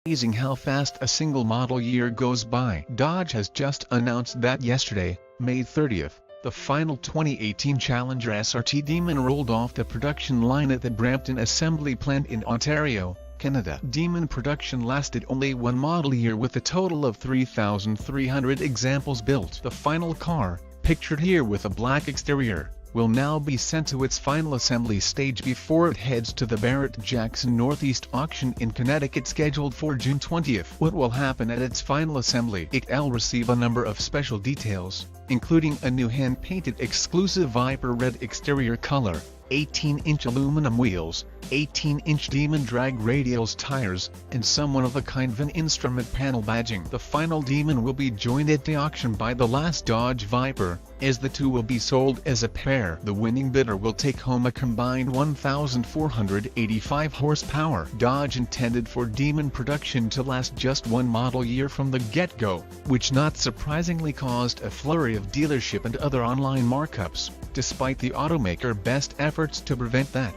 Amazing how fast a single model year goes by. Dodge has just announced that yesterday, May 30th, the final 2018 Challenger SRT Demon rolled off the production line at the Brampton Assembly Plant in Ontario, Canada. Demon production lasted only one model year with a total of 3,300 examples built. The final car, pictured here with a black exterior, will now be sent to its final assembly stage before it heads to the Barrett-Jackson Northeast Auction in Connecticut scheduled for June 20th. What will happen at its final assembly? It'll receive a number of special details, including a new hand-painted exclusive Viper red exterior color, 18-inch aluminum wheels, 18-inch Demon drag radials tires, and some one-of-a-kind VIN instrument panel badging. The final Demon will be joined at the auction by the last Dodge Viper, as the two will be sold as a pair. The winning bidder will take home a combined 1,485 horsepower. Dodge intended for Demon production to last just one model year from the get-go, which not surprisingly caused a flurry of dealership and other online markups, despite the automaker's best efforts to prevent that.